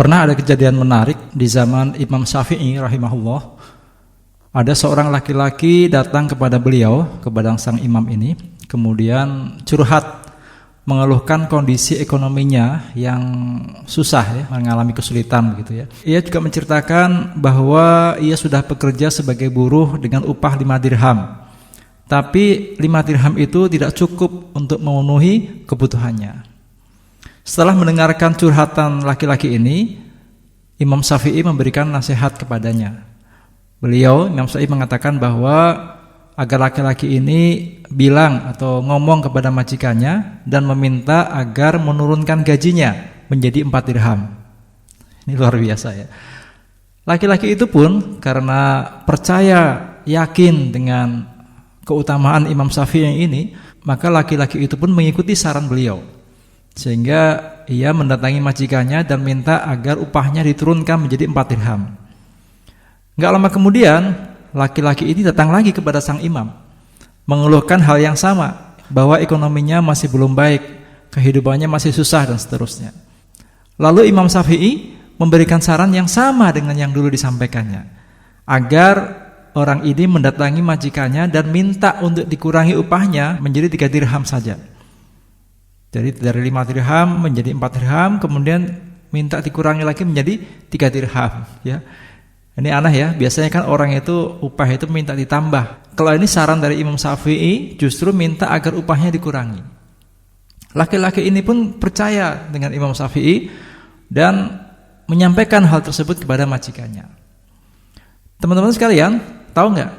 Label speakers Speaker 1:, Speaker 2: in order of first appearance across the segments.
Speaker 1: Pernah ada kejadian menarik di zaman Imam Syafi'i rahimahullah. Ada seorang laki-laki datang kepada beliau, kepada sang imam ini, kemudian curhat, mengeluhkan kondisi ekonominya yang susah ya, mengalami kesulitan begitu ya. Ia juga menceritakan bahwa ia sudah bekerja sebagai buruh dengan upah 5 dirham. Tapi 5 dirham itu tidak cukup untuk memenuhi kebutuhannya. Setelah mendengarkan curhatan laki-laki ini, Imam Syafi'i memberikan nasihat kepadanya. Imam Syafi'i mengatakan bahwa agar laki-laki ini bilang atau ngomong kepada majikannya dan meminta agar menurunkan gajinya menjadi 4 dirham. Ini luar biasa ya. Laki-laki itu pun karena percaya, yakin dengan keutamaan Imam Syafi'i ini, maka laki-laki itu pun mengikuti saran beliau. Sehingga ia mendatangi majikannya dan minta agar upahnya diturunkan menjadi 4 dirham. Enggak lama kemudian, laki-laki ini datang lagi kepada sang imam, mengeluhkan hal yang sama, bahwa ekonominya masih belum baik, kehidupannya masih susah dan seterusnya. Lalu Imam Syafi'i memberikan saran yang sama dengan yang dulu disampaikannya, agar orang ini mendatangi majikannya dan minta untuk dikurangi upahnya menjadi 3 dirham saja. Jadi dari 5 dirham menjadi 4 dirham, kemudian minta dikurangi lagi menjadi 3 dirham ya. Ini aneh ya, biasanya kan orang itu upah itu minta ditambah. Kalau ini saran dari Imam Syafi'i justru minta agar upahnya dikurangi. Laki-laki ini pun percaya dengan Imam Syafi'i dan menyampaikan hal tersebut kepada majikannya. Teman-teman sekalian, tahu nggak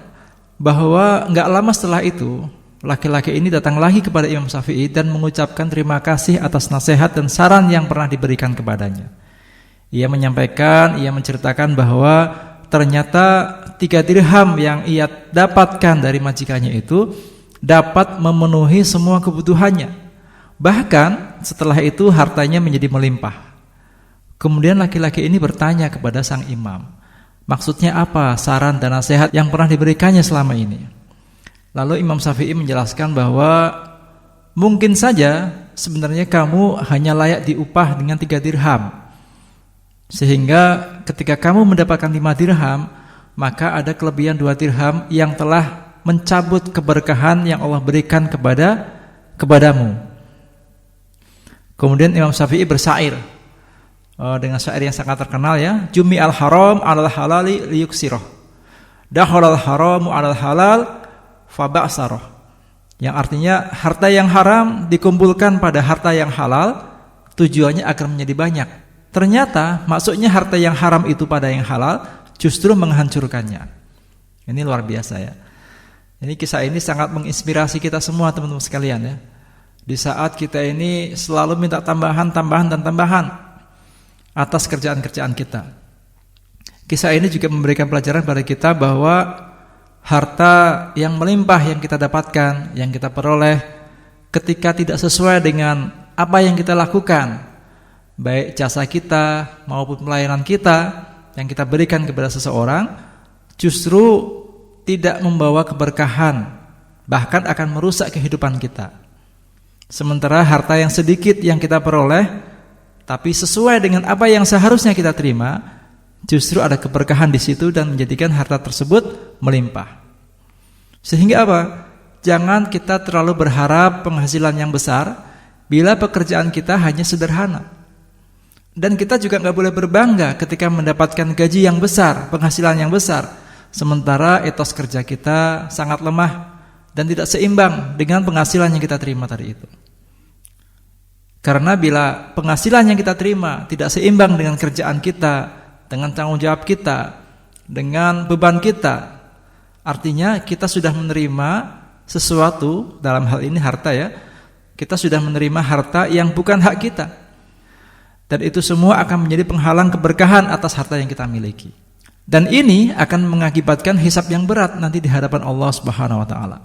Speaker 1: bahwa nggak lama setelah itu laki-laki ini datang lagi kepada Imam Syafi'i dan mengucapkan terima kasih atas nasihat dan saran yang pernah diberikan kepadanya. Ia menceritakan bahwa ternyata 3 dirham yang ia dapatkan dari majikannya itu dapat memenuhi semua kebutuhannya. Bahkan setelah itu hartanya menjadi melimpah. Kemudian laki-laki ini bertanya kepada sang imam, maksudnya apa saran dan nasihat yang pernah diberikannya selama ini? Lalu Imam Syafi'i menjelaskan bahwa mungkin saja sebenarnya kamu hanya layak diupah dengan 3 dirham. Sehingga ketika kamu mendapatkan 5 dirham, maka ada kelebihan 2 dirham yang telah mencabut keberkahan yang Allah berikan kepadamu. Kemudian Imam Syafi'i bersair dengan syair yang sangat terkenal ya, Jumi al-haram alal halali liyuksiroh, dakhalal haramu alal halal faba'saroh. Yang artinya harta yang haram dikumpulkan pada harta yang halal, tujuannya agar menjadi banyak. Ternyata maksudnya harta yang haram itu pada yang halal justru menghancurkannya. Ini luar biasa ya. Ini kisah ini sangat menginspirasi kita semua teman-teman sekalian ya. Di saat kita ini selalu minta tambahan atas kerjaan-kerjaan kita. Kisah ini juga memberikan pelajaran pada kita bahwa harta yang melimpah yang kita dapatkan, yang kita peroleh, ketika tidak sesuai dengan apa yang kita lakukan, baik jasa kita maupun pelayanan kita yang kita berikan kepada seseorang, justru tidak membawa keberkahan, bahkan akan merusak kehidupan kita. Sementara harta yang sedikit yang kita peroleh, tapi sesuai dengan apa yang seharusnya kita terima, justru ada keberkahan di situ dan menjadikan harta tersebut melimpah. Sehingga apa? Jangan kita terlalu berharap penghasilan yang besar bila pekerjaan kita hanya sederhana. Dan kita juga nggak boleh berbangga ketika mendapatkan gaji yang besar, penghasilan yang besar, sementara etos kerja kita sangat lemah dan tidak seimbang dengan penghasilan yang kita terima tadi itu. Karena bila penghasilan yang kita terima tidak seimbang dengan kerjaan kita, dengan tanggung jawab kita, dengan beban kita, artinya kita sudah menerima sesuatu, dalam hal ini harta ya, kita sudah menerima harta yang bukan hak kita. Dan itu semua akan menjadi penghalang keberkahan atas harta yang kita miliki. Dan ini akan mengakibatkan hisab yang berat nanti di hadapan Allah Subhanahu wa taala.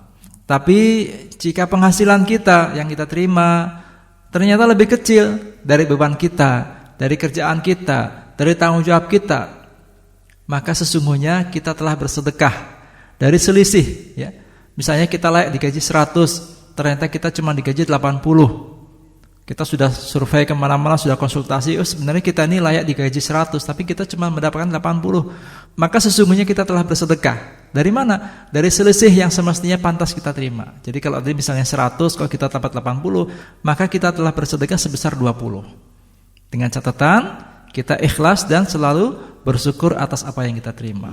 Speaker 1: Tapi jika penghasilan kita yang kita terima ternyata lebih kecil dari beban kita, dari kerjaan kita, dari tanggung jawab kita, maka sesungguhnya kita telah bersedekah dari selisih ya. Misalnya kita layak digaji 100, ternyata kita cuma digaji 80. Kita sudah survei kemana-mana, sudah konsultasi, sebenarnya kita ini layak digaji 100, tapi kita cuma mendapatkan 80. Maka sesungguhnya kita telah bersedekah. Dari mana? Dari selisih yang semestinya pantas kita terima. Jadi kalau tadi misalnya 100, kalau kita dapat 80, maka kita telah bersedekah sebesar 20. Dengan catatan, kita ikhlas dan selalu bersyukur atas apa yang kita terima.